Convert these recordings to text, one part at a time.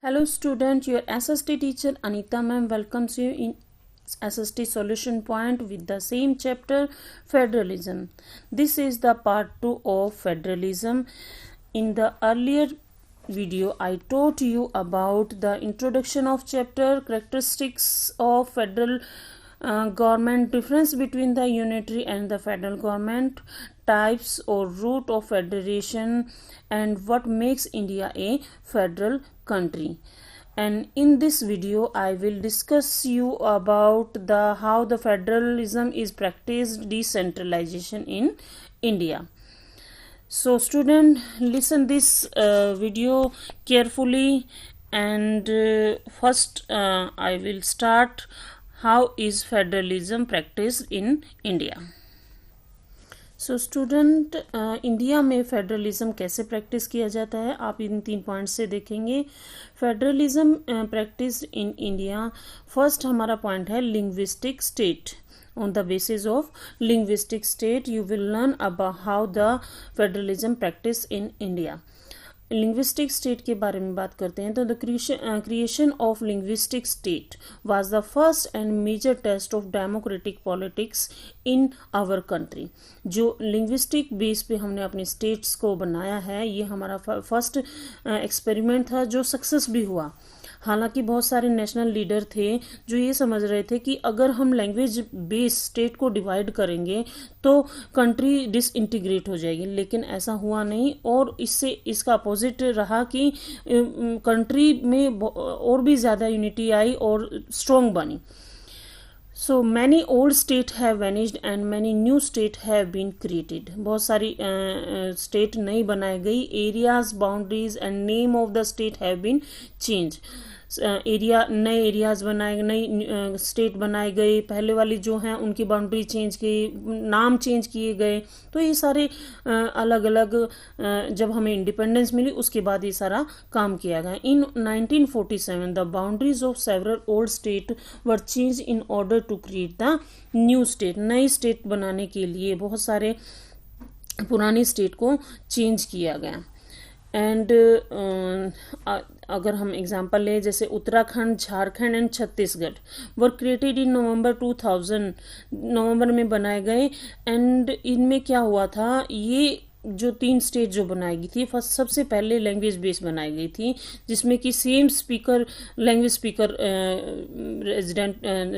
Hello student, your SST teacher Anita ma'am welcomes you in SST solution point with the same chapter federalism. This is the part 2 of federalism. In the earlier video I taught you about the introduction of chapter, characteristics of federal government, difference between the unitary and the federal government, types or root of federation, and what makes India a federal country. And in this video I will discuss you about the how the federalism is practiced, decentralization in India. So student, listen this video carefully, and first I will start how is federalism practiced in India. So student, India में federalism कैसे practice किया जाता है आप इन 3 points से देखेंगे. Federalism practice in India, first हमारा point है linguistic state. On the basis of linguistic state, you will learn about how the federalism practice in India. Linguistic state के बारे में बात करते हैं तो the creation of linguistic state was the first and major test of democratic politics in our country. जो linguistic base पे हमने अपने स्टेट्स को बनाया है, ये हमारा फर्स्ट एक्सपेरिमेंट था जो सक्सेस भी हुआ. हालांकि बहुत सारे नेशनल लीडर थे जो ये समझ रहे थे कि अगर हम लैंग्वेज बेस स्टेट को डिवाइड करेंगे तो कंट्री डिसइंटीग्रेट हो जाएगी, लेकिन ऐसा हुआ नहीं और इससे इसका अपोजिट रहा कि कंट्री में और भी ज़्यादा यूनिटी आई और स्ट्रॉन्ग बनी. So many old state have vanished and many new state have been created. बहुत सारी स्टेट नई बनाई गई. Areas, boundaries and name of the state have been change. Area, नए एरियाज बनाए, नई स्टेट बनाए गए. पहले वाली जो हैं उनकी बाउंड्री चेंज की, नाम चेंज किए गए. तो ये सारे अलग अलग जब हमें इंडिपेंडेंस मिली उसके बाद ये सारा काम किया गया. In 1947 the boundaries of several old state were change in order to create the new state. नई स्टेट बनाने के लिए बहुत सारे पुरानी स्टेट को चेंज किया गया. एंड अगर हम एग्जांपल लें, जैसे Uttarakhand, Jharkhand and Chhattisgarh were created in November 2000, नवंबर में बनाए गए. एंड इनमें क्या हुआ था, ये जो 3 स्टेट जो बनाई गई थी, फर्स्ट सबसे पहले लैंग्वेज बेस बनाई गई थी जिसमें कि same speaker, language speaker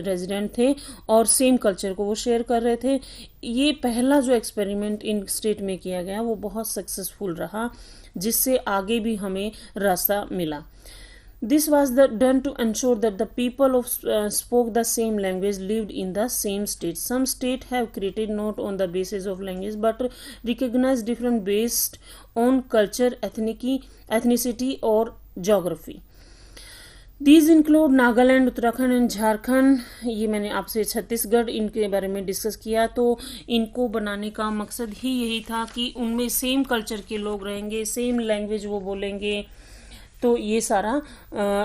resident थे और सेम कल्चर को वो शेयर कर रहे थे. ये पहला जो एक्सपेरिमेंट इन स्टेट में किया गया वो बहुत सक्सेसफुल रहा, जिससे आगे भी हमें रास्ता मिला. This was done to ensure that the people of spoke the same language lived in the same state. Some states have created not on the basis of language but recognize different based on culture, ethnicity or geography. These include Nagaland, Uttarakhand and Jharkhand. ये मैंने आपसे छत्तीसगढ़ इनके बारे में discuss किया. तो इनको बनाने का मकसद ही यही था कि उनमें सेम कल्चर के लोग रहेंगे, सेम लैंग्वेज वो बोलेंगे. तो ये सारा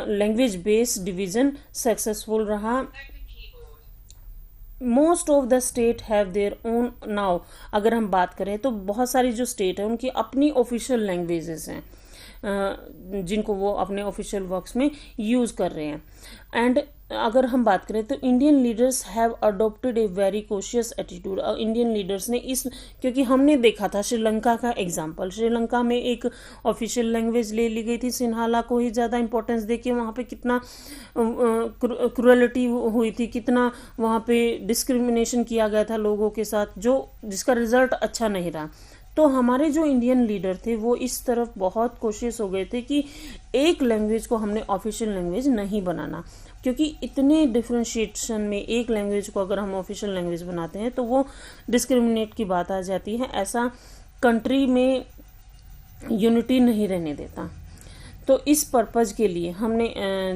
लैंग्वेज बेस्ड डिवीजन सक्सेसफुल रहा. Most of the state have their own. Now अगर हम बात करें तो बहुत सारी जो स्टेट है उनकी अपनी ऑफिशियल लैंग्वेजेस हैं जिनको वो अपने ऑफिशियल वर्क्स में यूज कर रहे हैं. एंड अगर हम बात करें तो Indian leaders have adopted a very cautious attitude. Indian leaders ने इस, क्योंकि हमने देखा था श्रीलंका का एग्जांपल, श्रीलंका में एक ऑफिशियल लैंग्वेज ले ली गई थी, सिन्हाला को ही ज़्यादा इंपॉर्टेंस देके वहाँ पे कितना क्रूरलिटी हुई थी, कितना वहाँ पे डिस्क्रिमिनेशन किया गया था लोगों के साथ, जो जिसका रिजल्ट अच्छा नहीं रहा. तो हमारे जो इंडियन लीडर थे वो इस तरफ बहुत कोशिश हो गए थे कि एक लैंग्वेज को हमने ऑफिशियल लैंग्वेज नहीं बनाना, क्योंकि इतने डिफ्रेंशिएशन में एक लैंग्वेज को अगर हम ऑफिशियल लैंग्वेज बनाते हैं तो वो डिस्क्रिमिनेट की बात आ जाती है. ऐसा कंट्री में यूनिटी नहीं रहने देता. तो इस पर्पज़ के लिए हमने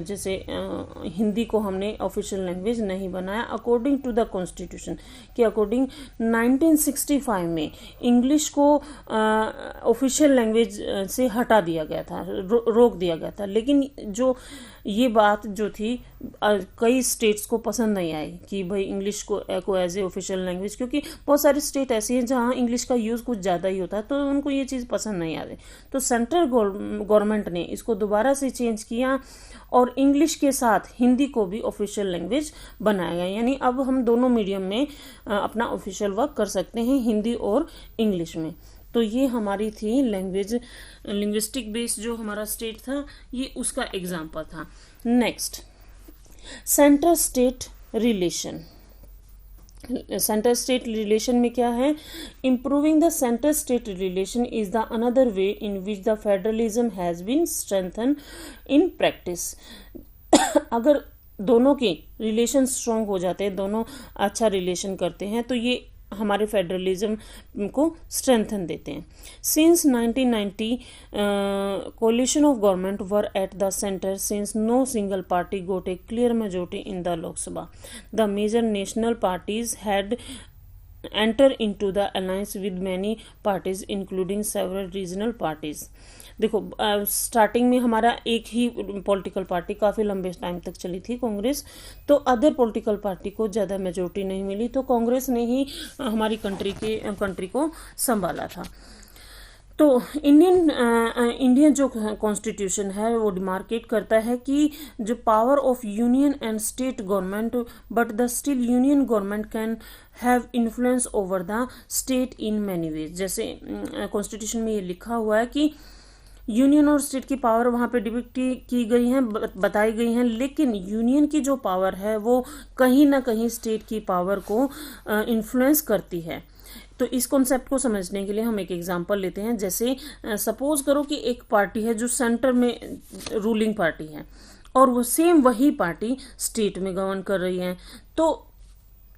जैसे हिंदी को हमने ऑफिशियल लैंग्वेज नहीं बनाया. अकॉर्डिंग टू द कॉन्स्टिट्यूशन के अकॉर्डिंग 1965 में इंग्लिश को ऑफिशियल लैंग्वेज से हटा दिया गया था, रोक दिया गया था. लेकिन जो ये बात जो थी कई स्टेट्स को पसंद नहीं आई कि भाई इंग्लिश को एज ए ऑफिशियल लैंग्वेज, क्योंकि बहुत सारी स्टेट ऐसी हैं जहाँ इंग्लिश का यूज़ कुछ ज़्यादा ही होता है, तो उनको ये चीज़ पसंद नहीं आ रही. तो सेंट्रल गवर्नमेंट ने इसको दोबारा से चेंज किया और इंग्लिश के साथ हिंदी को भी ऑफिशियल लैंग्वेज बनाया गया। यानी अब हम दोनों मीडियम में अपना ऑफिशियल वर्क कर सकते हैं, हिंदी और इंग्लिश में। तो ये हमारी थी लिंग्विस्टिक बेस जो हमारा स्टेट था, ये उसका एग्जाम्पल था। Next, centre state relation. Centre state relation में क्या है? Improving the centre state relation is the another way in which the federalism has been strengthen in practice. अगर दोनों के रिलेशन स्ट्रॉन्ग हो जाते हैं, दोनों अच्छा रिलेशन करते हैं, तो ये हमारे फेडरलिज्म को स्ट्रेंथन देते हैं। Since 1990 coalition of government were at the centre since no single party got a clear majority in the Lok Sabha. The major national parties had enter into the alliance with many parties including several regional parties. देखो, starting में हमारा एक ही political party काफ़ी लंबे time तक चली थी, कांग्रेस। तो अदर पॉलिटिकल पार्टी को ज़्यादा मेजोरिटी नहीं मिली, तो कांग्रेस ने ही हमारी कंट्री को संभाला था। तो इंडियन जो कॉन्स्टिट्यूशन है वो डिमार्केट करता है कि जो power of union and state government, but the still union government can have influence over the state in many ways. जैसे कॉन्स्टिट्यूशन में ये लिखा हुआ है कि यूनियन और स्टेट की पावर वहाँ पे डिपिक्ट की गई हैं, बताई गई हैं, लेकिन यूनियन की जो पावर है वो कहीं ना कहीं स्टेट की पावर को इन्फ्लुएंस करती है। तो इस कॉन्सेप्ट को समझने के लिए हम एक एग्जांपल लेते हैं। जैसे सपोज करो कि एक पार्टी है जो सेंटर में रूलिंग पार्टी है और वो सेम वही पार्टी स्टेट में गवर्न कर रही है, तो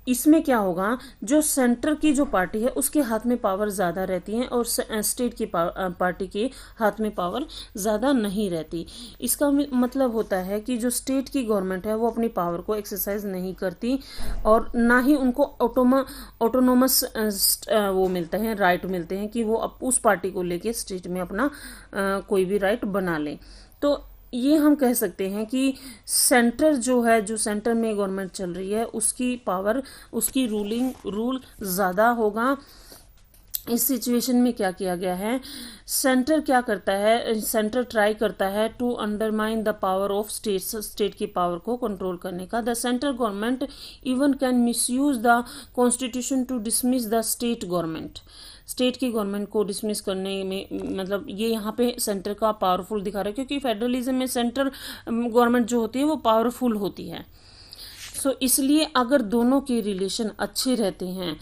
इसमें क्या होगा, जो सेंटर की जो पार्टी है उसके हाथ में पावर ज़्यादा रहती है और स्टेट की पार्टी के हाथ में पावर ज़्यादा नहीं रहती। इसका मतलब होता है कि जो स्टेट की गवर्नमेंट है वो अपनी पावर को एक्सरसाइज नहीं करती और ना ही उनको ऑटोनोमस वो मिलते हैं, राइट मिलते हैं कि वो उस पार्टी को लेके स्टेट में अपना कोई भी राइट बना लें। तो ये हम कह सकते हैं कि सेंटर जो है, जो सेंटर में गवर्नमेंट चल रही है, उसकी पावर, उसकी रूल ज़्यादा होगा। इस सिचुएशन में क्या किया गया है, सेंटर क्या करता है, सेंटर ट्राई करता है to undermine the power of state की पावर को कंट्रोल करने का। The central government even can misuse the constitution to dismiss the state government. State की गवर्नमेंट को डिसमिस करने में, मतलब ये यहाँ पे सेंटर का पावरफुल दिखा रहा है, क्योंकि फेडरलिज्म में सेंट्रल गवर्नमेंट जो होती है वो पावरफुल होती है। सो इसलिए अगर दोनों के रिलेशन अच्छे रहते हैं,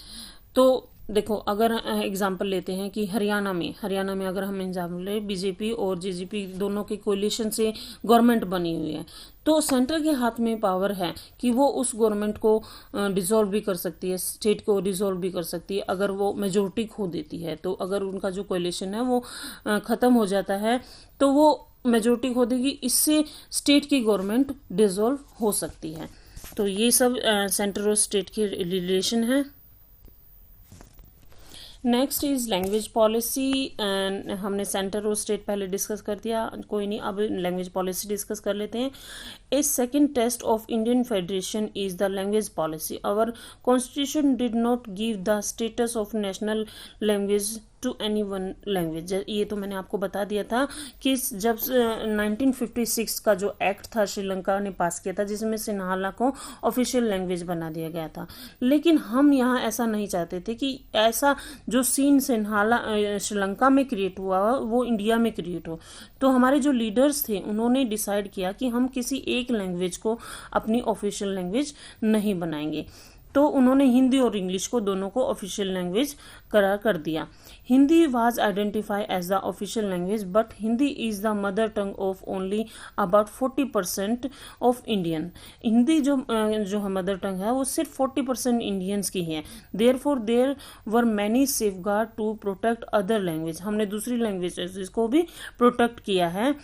तो देखो अगर एग्जांपल लेते हैं कि हरियाणा में अगर हम एग्जाम्पल ले, बीजेपी और जेजेपी दोनों के कोलिशन से गवर्नमेंट बनी हुई है, तो सेंटर के हाथ में पावर है कि वो उस गवर्नमेंट को डिसॉल्व भी कर सकती है, स्टेट को डिसॉल्व भी कर सकती है अगर वो मेजोरिटी खो देती है। तो अगर उनका जो कोलिशन है वो खत्म हो जाता है तो वो मेजोरिटी खो देगी, इससे स्टेट की गवर्नमेंट डिसॉल्व हो सकती है। तो ये सब सेंटर और स्टेट के रिलेशन है। Next is language policy. हमने सेंटर और स्टेट पहले डिस्कस कर दिया, कोई नहीं, अब लैंग्वेज पॉलिसी डिस्कस कर लेते हैं। A second test of Indian federation is the language policy. Our constitution did not give the status of national language to any one language. ये तो मैंने आपको बता दिया था कि जब 1956 का जो एक्ट था श्रीलंका ने पास किया था, जिसमें सिन्हाला को ऑफिशियल लैंग्वेज बना दिया गया था, लेकिन हम यहाँ ऐसा नहीं चाहते थे कि ऐसा जो सीन सिन्हाला श्रीलंका में क्रिएट हुआ वो इंडिया में क्रिएट हो। तो हमारे जो लीडर्स थे उन्होंने डिसाइड किया कि हम किसी एक लैंग्वेज को अपनी ऑफिशियल लैंग्वेज नहीं बनाएंगे, तो उन्होंने हिंदी और इंग्लिश को दोनों को ऑफिशियल लैंग्वेज करार कर दिया। Hindi was identify as the official language, but Hindi is the mother tongue of only about 40% of Indian. Hindi जो मदर टंग है वो सिर्फ 40% इंडियंस की है। Therefore there were many safeguard to protect other language. हमने दूसरी लैंग्वेजेस को भी प्रोटेक्ट किया है।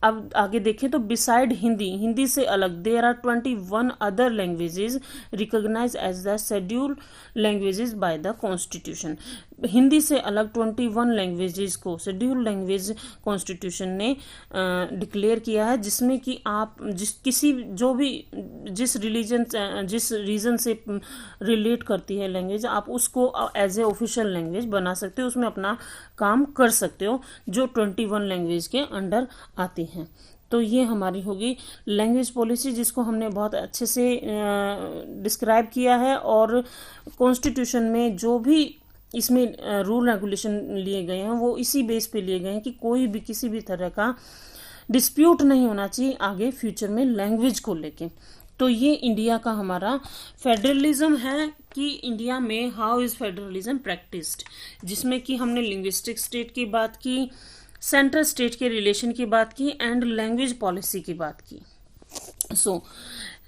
अब आगे देखें तो बिसाइड हिंदी से अलग there are 21 other languages recognised as the scheduled languages by the constitution. Hindi से अलग 21 लैंग्वेजेस को शेड्यूल्ड लैंग्वेज कॉन्स्टिट्यूशन ने डिक्लेयर किया है, जिसमें कि आप जिस रीजन से रिलेट करती है लैंग्वेज, आप उसको एज ए ऑफिशियल लैंग्वेज बना सकते हो, उसमें अपना काम कर सकते हो, जो 21 लैंग्वेज के अंडर आती है। हैं। तो ये हमारी होगी लैंग्वेज पॉलिसी, जिसको हमने बहुत अच्छे से डिस्क्राइब किया है, और कॉन्स्टिट्यूशन में जो भी इसमें रूल रेगुलेशन लिए गए हैं वो इसी बेस पे लिए गए हैं कि कोई भी किसी भी तरह का डिस्प्यूट नहीं होना चाहिए आगे फ्यूचर में लैंग्वेज को लेके। तो ये इंडिया का हमारा फेडरलिज्म है कि इंडिया में हाउ इज फेडरलिज्म प्रैक्टिस्ड, जिसमें कि हमने लिंग्विस्टिक स्टेट की बात की, सेंट्रल स्टेट के रिलेशन की बात की, एंड लैंग्वेज पॉलिसी की बात की। सो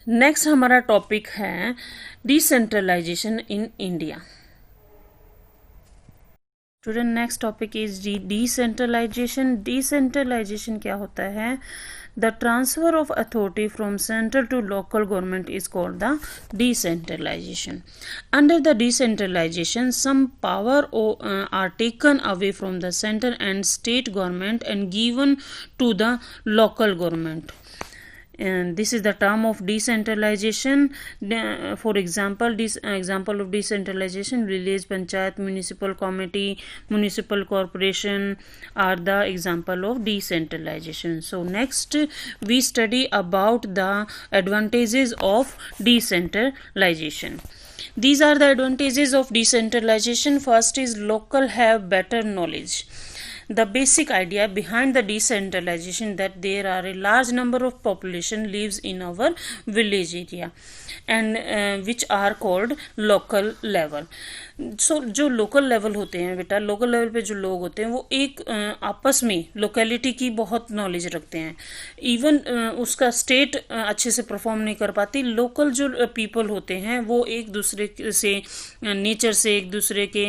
नेक्स्ट हमारा टॉपिक है decentralisation in India. Student, next topic is decentralisation. Decentralisation क्या होता है? The transfer of authority from central to local government is called the decentralization. Under the decentralization, some power are taken away from the central and state government and given to the local government. And this is the term of decentralization. For example, example of decentralization: village panchayat, municipal committee, municipal corporation are the example of decentralization. So next we study about the advantages of decentralization. These are the advantages of decentralization. First is local have better knowledge. The basic idea behind the decentralization that there are a large number of population lives in our village area and which are called local level. So जो local level होते हैं बेटा, local level पे जो लोग होते हैं वो एक आपस में लोकेलिटी की बहुत नॉलेज रखते हैं। इवन उसका स्टेट अच्छे से परफॉर्म नहीं कर पाती। लोकल जो पीपल होते हैं वो एक दूसरे से नेचर से, एक दूसरे के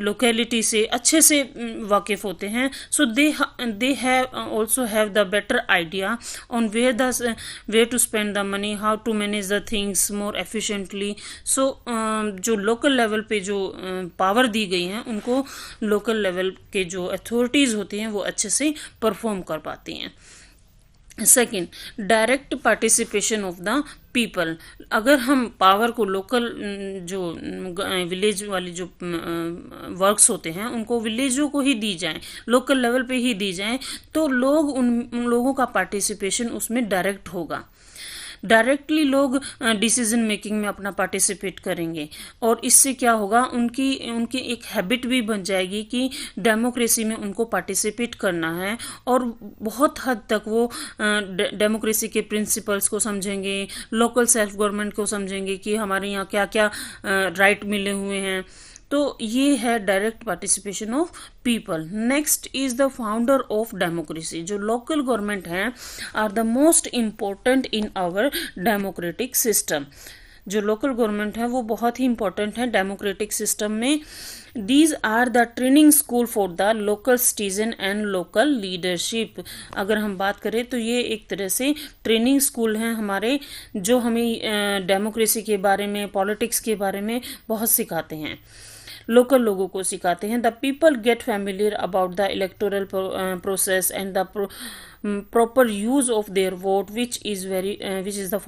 लोकेलिटी से अच्छे से वाकिफ होते हैं। So they have also have the better idea on where to spend the money, how to manage the things more efficiently. So जो लोकल लेवल पे जो पावर दी गई हैं उनको लोकल लेवल के जो अथॉरिटीज होती हैं वो अच्छे से परफॉर्म कर पाती हैं। Second, direct participation of the people. अगर हम पावर को लोकल जो विलेज वाली जो वर्क्स होते हैं उनको विलेजों को ही दी जाए, लोकल लेवल पे ही दी जाए, तो लोग उन लोगों का पार्टिसिपेशन उसमें डायरेक्ट होगा। डायरेक्टली लोग डिसीजन मेकिंग में अपना पार्टिसिपेट करेंगे और इससे क्या होगा, उनकी एक हैबिट भी बन जाएगी कि डेमोक्रेसी में उनको पार्टिसिपेट करना है और बहुत हद तक वो डेमोक्रेसी के प्रिंसिपल्स को समझेंगे, लोकल सेल्फ गवर्नमेंट को समझेंगे कि हमारे यहाँ क्या क्या राइट मिले हुए हैं। तो ये है direct participation of people. Next is the founder of democracy. जो लोकल गवर्नमेंट है are the most important in our democratic system. जो लोकल गवर्नमेंट है वो बहुत ही इंपॉर्टेंट है डेमोक्रेटिक सिस्टम में। These are the training school for the local citizen and local leadership. अगर हम बात करें तो ये एक तरह से ट्रेनिंग स्कूल हैं हमारे, जो हमें डेमोक्रेसी के बारे में, पॉलिटिक्स के बारे में बहुत सिखाते हैं, लोकल लोगों को सिखाते हैं। The people get familiar about the electoral process and the proper use of their vote, which is the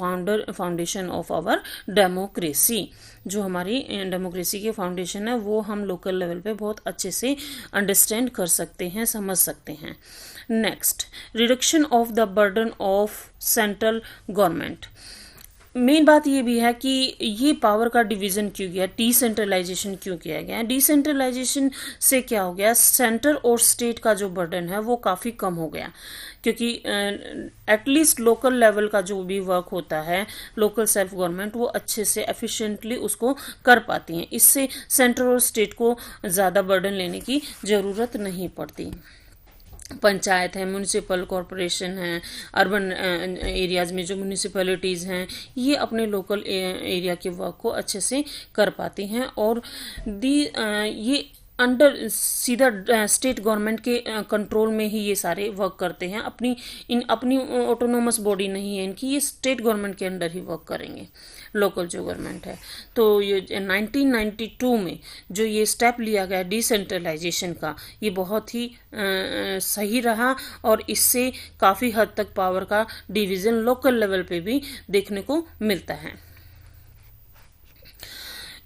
foundation of our democracy. जो हमारी डेमोक्रेसी के फाउंडेशन है वो हम लोकल लेवल पे बहुत अच्छे से अंडरस्टैंड कर सकते हैं, समझ सकते हैं। Next, reduction of the burden of central government. Main बात ये भी है कि ये पावर का डिवीजन क्यों गया, डिसेंट्रलाइजेशन क्यों किया गया। डिसेंट्रलाइजेशन से क्या हो गया, सेंटर और स्टेट का जो बर्डन है वो काफ़ी कम हो गया, क्योंकि एटलीस्ट लोकल लेवल का जो भी वर्क होता है, लोकल सेल्फ गवर्नमेंट वो अच्छे से एफिशिएंटली उसको कर पाती हैं। इससे सेंटर और स्टेट को ज़्यादा बर्डन लेने की ज़रूरत नहीं पड़ती। पंचायत है, म्यूनिसिपल कॉरपोरेशन है, अर्बन एरियाज़ में जो म्यूनिसिपैलिटीज़ हैं ये अपने लोकल एरिया के वर्क को अच्छे से कर पाती हैं और ये अंडर सीधा स्टेट गवर्नमेंट के कंट्रोल में ही ये सारे वर्क करते हैं। अपनी ऑटोनोमस बॉडी नहीं है इनकी, ये स्टेट गवर्नमेंट के अंडर ही वर्क करेंगे, लोकल जो गवर्नमेंट है। तो ये 1992 में जो ये स्टेप लिया गया डिसेंट्रलाइजेशन का, ये बहुत ही सही रहा और इससे काफ़ी हद तक पावर का डिवीज़न लोकल लेवल पे भी देखने को मिलता है।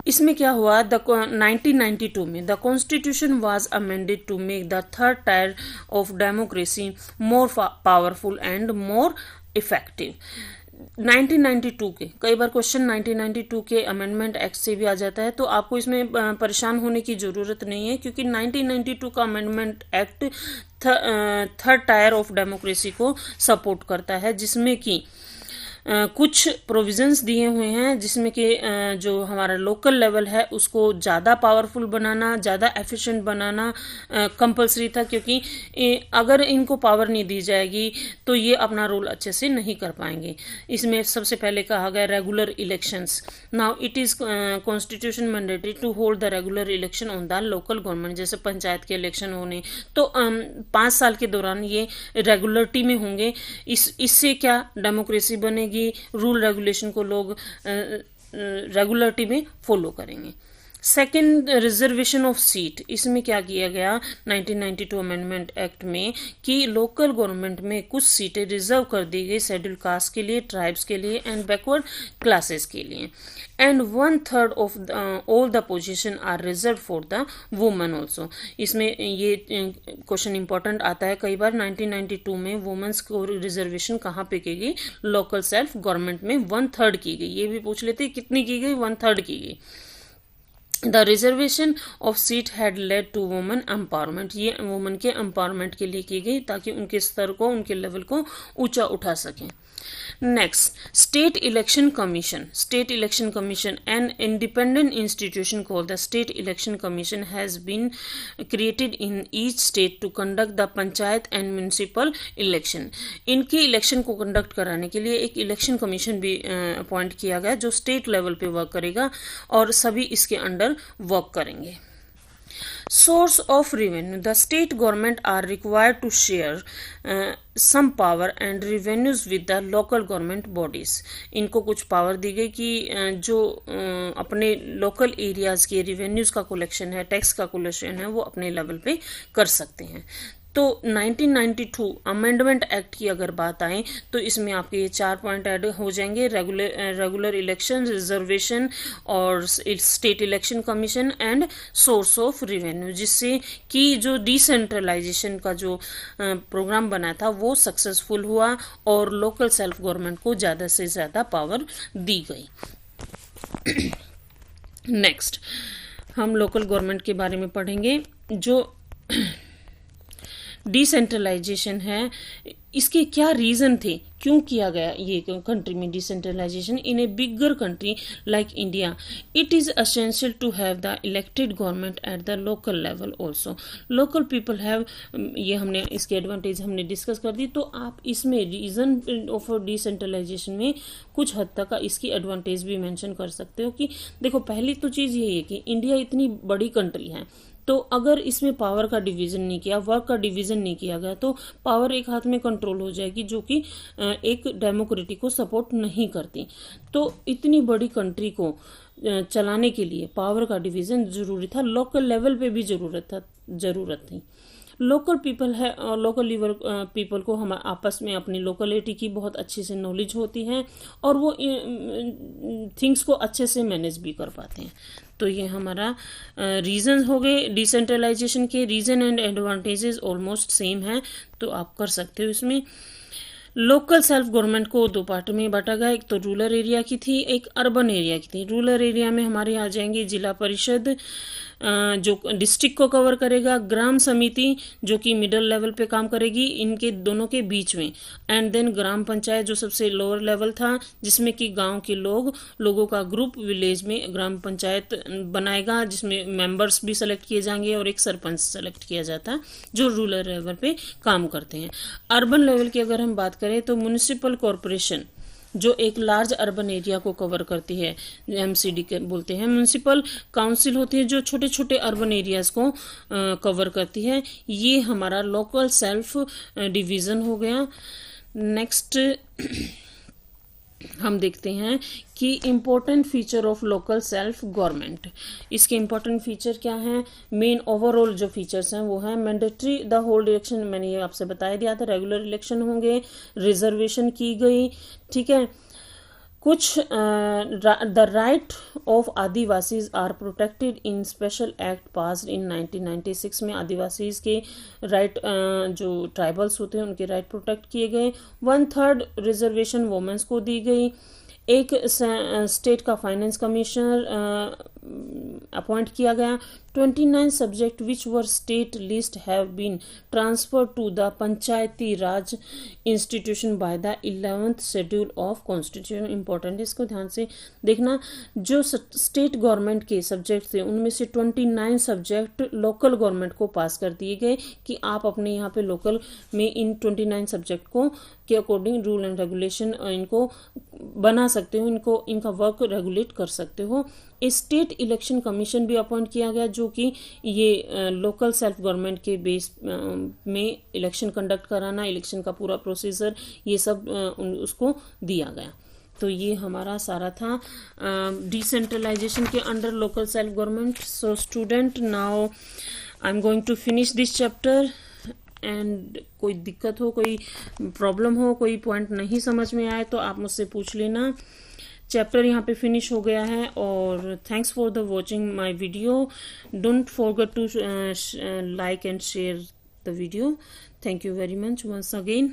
इसमें क्या हुआ, 1992 में the constitution was amended to make the third tier of democracy more powerful and more effective. 1992 के, कई बार क्वेश्चन 1992 के अमेंडमेंट एक्ट से भी आ जाता है, तो आपको इसमें परेशान होने की जरूरत नहीं है, क्योंकि 1992 का amendment act third tier of democracy को सपोर्ट करता है, जिसमें कि कुछ प्रोविजंस दिए हुए हैं, जिसमें कि जो हमारा लोकल लेवल है उसको ज़्यादा पावरफुल बनाना, ज़्यादा एफिशिएंट बनाना कंपलसरी था, क्योंकि अगर इनको पावर नहीं दी जाएगी तो ये अपना रोल अच्छे से नहीं कर पाएंगे। इसमें सबसे पहले कहा गया regular elections. Now it is constitution mandatory to hold the regular election on the local government. जैसे पंचायत के इलेक्शन होने, तो 5 साल के दौरान ये रेगुलरिटी में होंगे। इससे क्या डेमोक्रेसी बनेगी, रूल रेगुलेशन को लोग रेगुलरिटी में फॉलो करेंगे। Second, reservation of seat. इसमें क्या किया गया 1992 अमेंडमेंट एक्ट में कि लोकल गवर्नमेंट में कुछ सीटें रिजर्व कर दी गई शेड्यूल कास्ट के लिए, ट्राइब्स के लिए एंड बैकवर्ड क्लासेस के लिए, and 1/3 of all the position are reserve for the women also. इसमें ये क्वेश्चन इंपॉर्टेंट आता है कई बार, 1992 में वुमेन्स को रिजर्वेशन कहाँ पे की गई, लोकल सेल्फ गवर्नमेंट में 1/3 की गई। ये भी पूछ लेते कितनी की गई, 1/3 की गई। The reservation of seat had led to women empowerment. ये वुमेन के एम्पावरमेंट के लिए की गई, ताकि उनके स्तर को, उनके लेवल को ऊंचा उठा सकें। Next, state election commission. State election commission, an independent institution called the state election commission has been created in each state to conduct the panchayat and municipal election. इनके इलेक्शन को कंडक्ट कराने के लिए एक इलेक्शन कमीशन भी appoint किया गया, जो स्टेट लेवल पे वर्क करेगा और सभी इसके अंडर वर्क करेंगे। Source of revenue. The state government are required to share some power and revenues with the local government bodies. इनको कुछ पावर दी गई कि जो अपने लोकल एरियाज के रिवेन्यूज का कलेक्शन है, टैक्स का कलेक्शन है, वो अपने लेवल पे कर सकते हैं। तो 1992 अमेंडमेंट एक्ट की अगर बात आए तो इसमें आपके ये 4 पॉइंट ऐड हो जाएंगे, रेगुलर इलेक्शन, रिजर्वेशन और state election commission and source of revenue, जिससे कि जो डिसेंट्रलाइजेशन का जो प्रोग्राम बना था वो सक्सेसफुल हुआ और लोकल सेल्फ गवर्नमेंट को ज़्यादा से ज़्यादा पावर दी गई। नेक्स्ट, हम लोकल गवर्नमेंट के बारे में पढ़ेंगे। जो डिसेंट्रलाइजेशन है, इसके क्या रीजन थे, क्यों किया गया ये कंट्री में decentralisation. In a bigger country like India it is essential to have the elected government at the local level also. Local people have, ये हमने इसके एडवांटेज हमने डिस्कस कर दी। तो आप इसमें रीजन ऑफ डिसेंट्रलाइजेशन में कुछ हद तक इसकी एडवांटेज भी मेंशन कर सकते हो कि देखो, पहली तो चीज़ यही है कि इंडिया इतनी बड़ी कंट्री है, तो अगर इसमें पावर का डिवीजन नहीं किया, वर्क का डिवीजन नहीं किया गया, तो पावर एक हाथ में कंट्रोल हो जाएगी, जो कि एक डेमोक्रेसी को सपोर्ट नहीं करती। तो इतनी बड़ी कंट्री को चलाने के लिए पावर का डिवीजन जरूरी था, लोकल लेवल पे भी जरूरत थी। लोकल पीपल है, लोकल पीपल को हम आपस में अपनी लोकलिटी की बहुत अच्छे से नॉलेज होती है और वो थिंग्स को अच्छे से मैनेज भी कर पाते हैं। तो ये हमारा रीजन हो गए डिसेंट्रलाइजेशन के। Reason and advantages almost same है, तो आप कर सकते हो इसमें। लोकल सेल्फ गवर्नमेंट को 2 पार्ट में बांटा गया, एक तो रूरल एरिया की थी, एक अर्बन एरिया की थी। रूरल एरिया में हमारे आ जाएंगे जिला परिषद, जो डिस्ट्रिक्ट को कवर करेगा, ग्राम समिति जो कि मिडिल लेवल पे काम करेगी इनके दोनों के बीच में, एंड देन ग्राम पंचायत जो सबसे लोअर लेवल था, जिसमें कि गांव के लोगों का ग्रुप विलेज में ग्राम पंचायत बनाएगा, जिसमें मेंबर्स भी सेलेक्ट किए जाएंगे और एक सरपंच सेलेक्ट किया जाता है जो रूरल लेवल पे काम करते हैं। अर्बन लेवल की अगर हम बात करें तो म्युनिसिपल कॉरपोरेशन जो एक लार्ज अर्बन एरिया को कवर करती है, एमसीडी के बोलते हैं। म्युनिसिपल काउंसिल होती है जो छोटे छोटे अर्बन एरियाज को कवर करती है। ये हमारा लोकल सेल्फ डिवीजन हो गया। नेक्स्ट हम देखते हैं कि important feature of local self government. इसके इम्पोर्टेंट फीचर क्या हैं, मेन ओवरऑल जो फीचर्स हैं वो है मैंडेटरी द होल्ड इलेक्शन, मैंने ये आपसे बता दिया था, रेगुलर इलेक्शन होंगे, रिजर्वेशन की गई, ठीक है, कुछ the right of Adivasis are protected in special act passed in 1996 में आदिवासीज के राइट जो ट्राइबल्स होते हैं उनके राइट प्रोटेक्ट किए गए। 1/3 रिजर्वेशन वुमेन्स को दी गई। एक स्टेट का फाइनेंस कमिश्नर अपॉइंट किया गया। 29 subject which were state list have been transfer to the Panchayati Raj institution by the 11th schedule of constitution. Important, इसको ध्यान से देखना। जो स्टेट गवर्नमेंट के सब्जेक्ट थे उनमें से 29 सब्जेक्ट लोकल गवर्नमेंट को पास कर दिए गए कि आप अपने यहाँ पे लोकल में इन 29 सब्जेक्ट को के अकॉर्डिंग रूल एंड रेगुलेशन इनको बना सकते हो, इनको इनका वर्क रेगुलेट कर सकते हो। स्टेट इलेक्शन कमीशन भी अपॉइंट किया गया जो कि ये लोकल सेल्फ गवर्नमेंट के बेस में इलेक्शन कंडक्ट कराना, इलेक्शन का पूरा प्रोसीजर, ये सब उसको दिया गया। तो ये हमारा सारा था डिसेंट्रलाइजेशन के under local self government. So student, now I am going to finish this chapter and कोई दिक्कत हो, कोई प्रॉब्लम हो, कोई पॉइंट नहीं समझ में आए तो आप मुझसे पूछ लेना। चैप्टर यहाँ पे फिनिश हो गया है और thanks for the watching my video. Don't forget to like and share the video. Thank you very much once again.